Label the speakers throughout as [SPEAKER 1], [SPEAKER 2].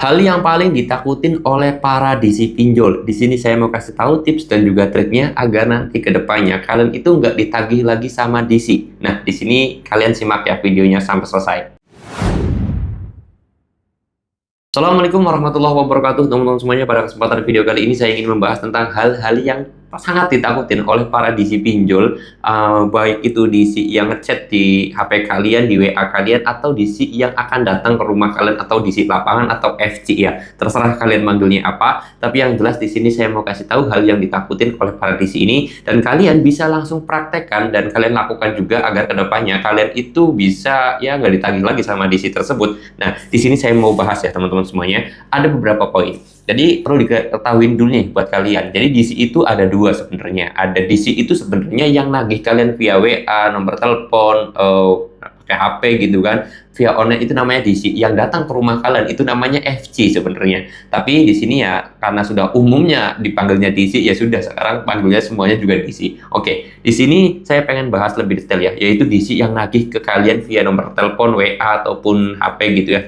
[SPEAKER 1] Hal yang paling ditakutin oleh para DC pinjol. Di sini saya mau kasih tahu tips dan juga triknya agar nanti ke depannya kalian itu nggak ditagih lagi sama DC. Nah, di sini kalian simak ya videonya sampai selesai. Assalamualaikum warahmatullahi wabarakatuh, teman-teman semuanya. Pada kesempatan video kali ini saya ingin membahas tentang hal-hal yang sangat ditakutin oleh para DC pinjol, baik itu DC yang ngechat di HP kalian, di WA kalian, atau DC yang akan datang ke rumah kalian, atau DC lapangan atau FC ya. Terserah kalian manggilnya apa, tapi yang jelas di sini saya mau kasih tahu hal yang ditakutin oleh para DC ini, dan kalian bisa langsung praktekkan dan kalian lakukan juga agar kedepannya kalian itu bisa ya nggak ditagih lagi sama DC tersebut. Nah, di sini saya mau bahas ya teman-teman semuanya, ada beberapa poin. Jadi perlu diketahui dulu nih buat kalian. Jadi DC itu ada dua sebenarnya. Ada DC itu sebenarnya yang nagih kalian via WA, nomor telepon, pakai HP gitu kan, via online, itu namanya DC. Yang datang ke rumah kalian itu namanya FC sebenarnya. Tapi di sini ya karena sudah umumnya dipanggilnya DC, ya sudah sekarang panggilnya semuanya juga DC. Oke, di sini saya pengen bahas lebih detail ya, yaitu DC yang nagih ke kalian via nomor telepon, WA ataupun HP gitu ya,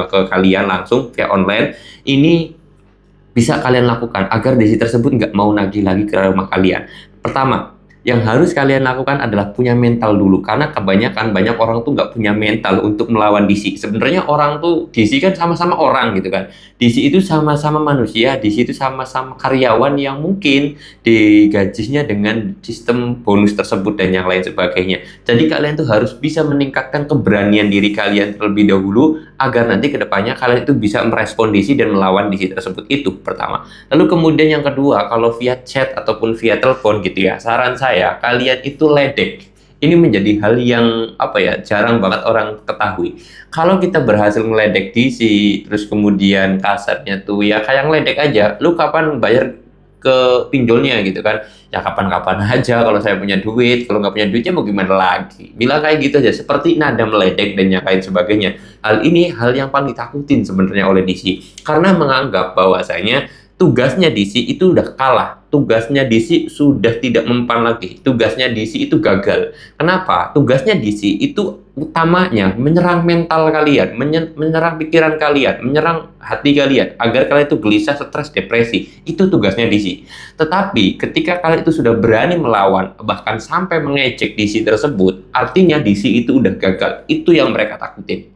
[SPEAKER 1] ke kalian langsung via online. Ini bisa kalian lakukan agar DC tersebut nggak mau nagih lagi ke rumah kalian. Pertama, yang harus kalian lakukan adalah punya mental dulu, karena kebanyakan banyak orang tuh nggak punya mental untuk melawan DC. Sebenarnya orang tuh DC kan sama-sama orang gitu kan. DC itu sama-sama manusia, DC itu sama-sama karyawan yang mungkin digajinya dengan sistem bonus tersebut dan yang lain sebagainya. Jadi kalian tuh harus bisa meningkatkan keberanian diri kalian terlebih dahulu agar nanti kedepannya kalian itu bisa merespon DC dan melawan DC tersebut. Itu pertama. Lalu kemudian yang kedua, kalau via chat ataupun via telepon gitu ya, saran saya kalian itu ledek. Ini menjadi hal yang jarang banget orang ketahui. Kalau kita berhasil ngeledek DC, terus kemudian kasarnya tuh ya kayak ngeledek aja, lu kapan bayar ke pinjolnya gitu kan, ya kapan-kapan aja kalau saya punya duit, kalau nggak punya duitnya mau gimana lagi, bilang kayak gitu aja, seperti nada meledek dan yang lain sebagainya. Hal ini hal yang paling ditakutin sebenarnya oleh DC, karena menganggap bahwasanya tugasnya DC itu udah kalah, tugasnya DC sudah tidak mempan lagi, tugasnya DC itu gagal. Kenapa? Tugasnya DC itu utamanya menyerang mental kalian, menyerang pikiran kalian, menyerang hati kalian, agar kalian itu gelisah, stres, depresi. Itu tugasnya DC. Tetapi ketika kalian itu sudah berani melawan, bahkan sampai mengejek DC tersebut, artinya DC itu udah gagal. Itu yang mereka takutin.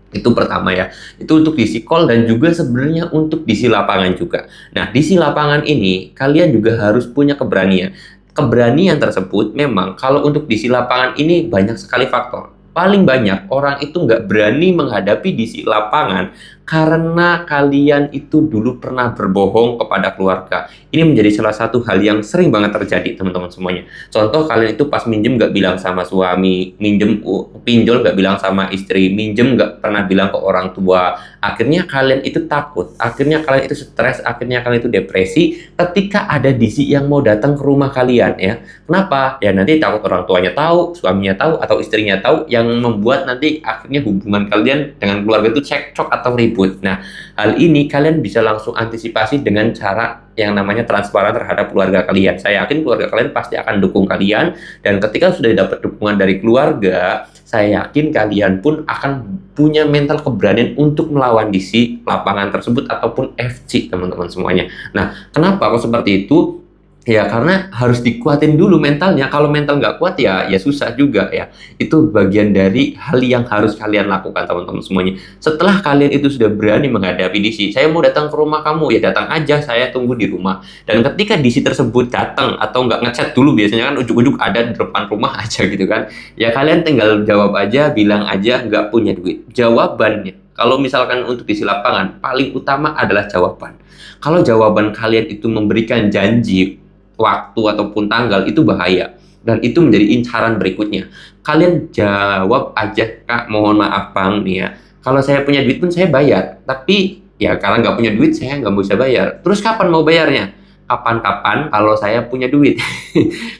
[SPEAKER 1] Itu pertama ya, itu untuk DC call dan juga sebenarnya untuk DC lapangan juga. Nah, DC lapangan ini kalian juga harus punya keberanian. Keberanian tersebut memang kalau untuk DC lapangan ini banyak sekali faktor. Paling banyak orang itu nggak berani menghadapi DC lapangan karena kalian itu dulu pernah berbohong kepada keluarga. Ini menjadi salah satu hal yang sering banget terjadi teman-teman semuanya. Contoh, kalian itu pas minjem nggak bilang sama suami, minjem pinjol nggak bilang sama istri, minjem nggak pernah bilang ke orang tua. Akhirnya kalian itu takut, akhirnya kalian itu stres, akhirnya kalian itu depresi ketika ada DC yang mau datang ke rumah kalian ya. Kenapa? Ya nanti takut orang tuanya tahu, suaminya tahu, atau istrinya tahu, yang membuat nanti akhirnya hubungan kalian dengan keluarga itu cekcok atau ribut. Nah, hal ini kalian bisa langsung antisipasi dengan cara yang namanya transparan terhadap keluarga kalian. Saya yakin keluarga kalian pasti akan dukung kalian, dan ketika sudah dapat dukungan dari keluarga, saya yakin kalian pun akan punya mental keberanian untuk melawan DC lapangan tersebut ataupun FC teman-teman semuanya. Nah, kenapa kok seperti itu? Ya karena harus dikuatin dulu mentalnya. Kalau mental nggak kuat ya susah juga ya. Itu bagian dari hal yang harus kalian lakukan teman-teman semuanya. Setelah kalian itu sudah berani menghadapi DC, saya mau datang ke rumah kamu, ya datang aja, saya tunggu di rumah. Dan ketika DC tersebut datang atau nggak ngechat dulu, biasanya kan ujuk-ujuk ada di depan rumah aja gitu kan, ya kalian tinggal jawab aja, bilang aja nggak punya duit. Jawabannya, kalau misalkan untuk DC lapangan, paling utama adalah jawaban. Kalau jawaban kalian itu memberikan janji waktu ataupun tanggal, itu bahaya, dan itu menjadi incaran berikutnya. Kalian jawab aja, Kak, mohon maaf Bang nih ya, kalau saya punya duit pun saya bayar, tapi ya karena nggak punya duit saya nggak bisa bayar. Terus kapan mau bayarnya? Kapan-kapan kalau saya punya duit.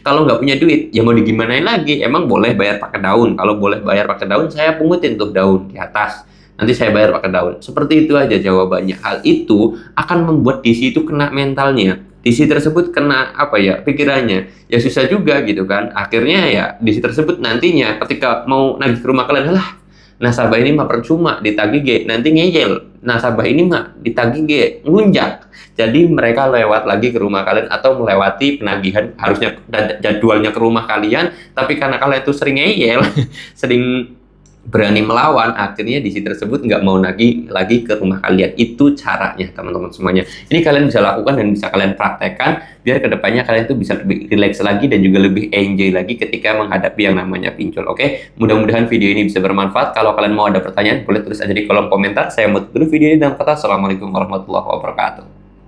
[SPEAKER 1] Kalau nggak punya duit ya mau digimanain lagi, emang boleh bayar pakai daun? Kalau boleh bayar pakai daun, saya pungutin tuh daun di atas, nanti saya bayar pakai daun. Seperti itu aja jawabannya. Hal itu akan membuat DC itu kena mentalnya, DC tersebut kena pikirannya, ya susah juga gitu kan. Akhirnya ya DC tersebut nantinya ketika mau nagih ke rumah kalian, lah Nasabah ini mah percuma ditagih G, nanti ngeyel. Nasabah ini mah ditagih G, ngunjak. Jadi mereka lewat lagi ke rumah kalian atau melewati penagihan, harusnya jadwalnya ke rumah kalian, tapi karena kalian itu sering ngeyel, sering berani melawan, akhirnya di sisi tersebut nggak mau lagi ke rumah kalian. Itu caranya teman-teman semuanya. Ini kalian bisa lakukan dan bisa kalian praktekkan biar kedepannya kalian tuh bisa lebih relax lagi dan juga lebih enjoy lagi ketika menghadapi yang namanya pinjol. Oke, mudah-mudahan video ini bisa bermanfaat. Kalau kalian mau ada pertanyaan, boleh tulis aja di kolom komentar. Saya mau tutup video ini dengan kata assalamualaikum warahmatullahi wabarakatuh.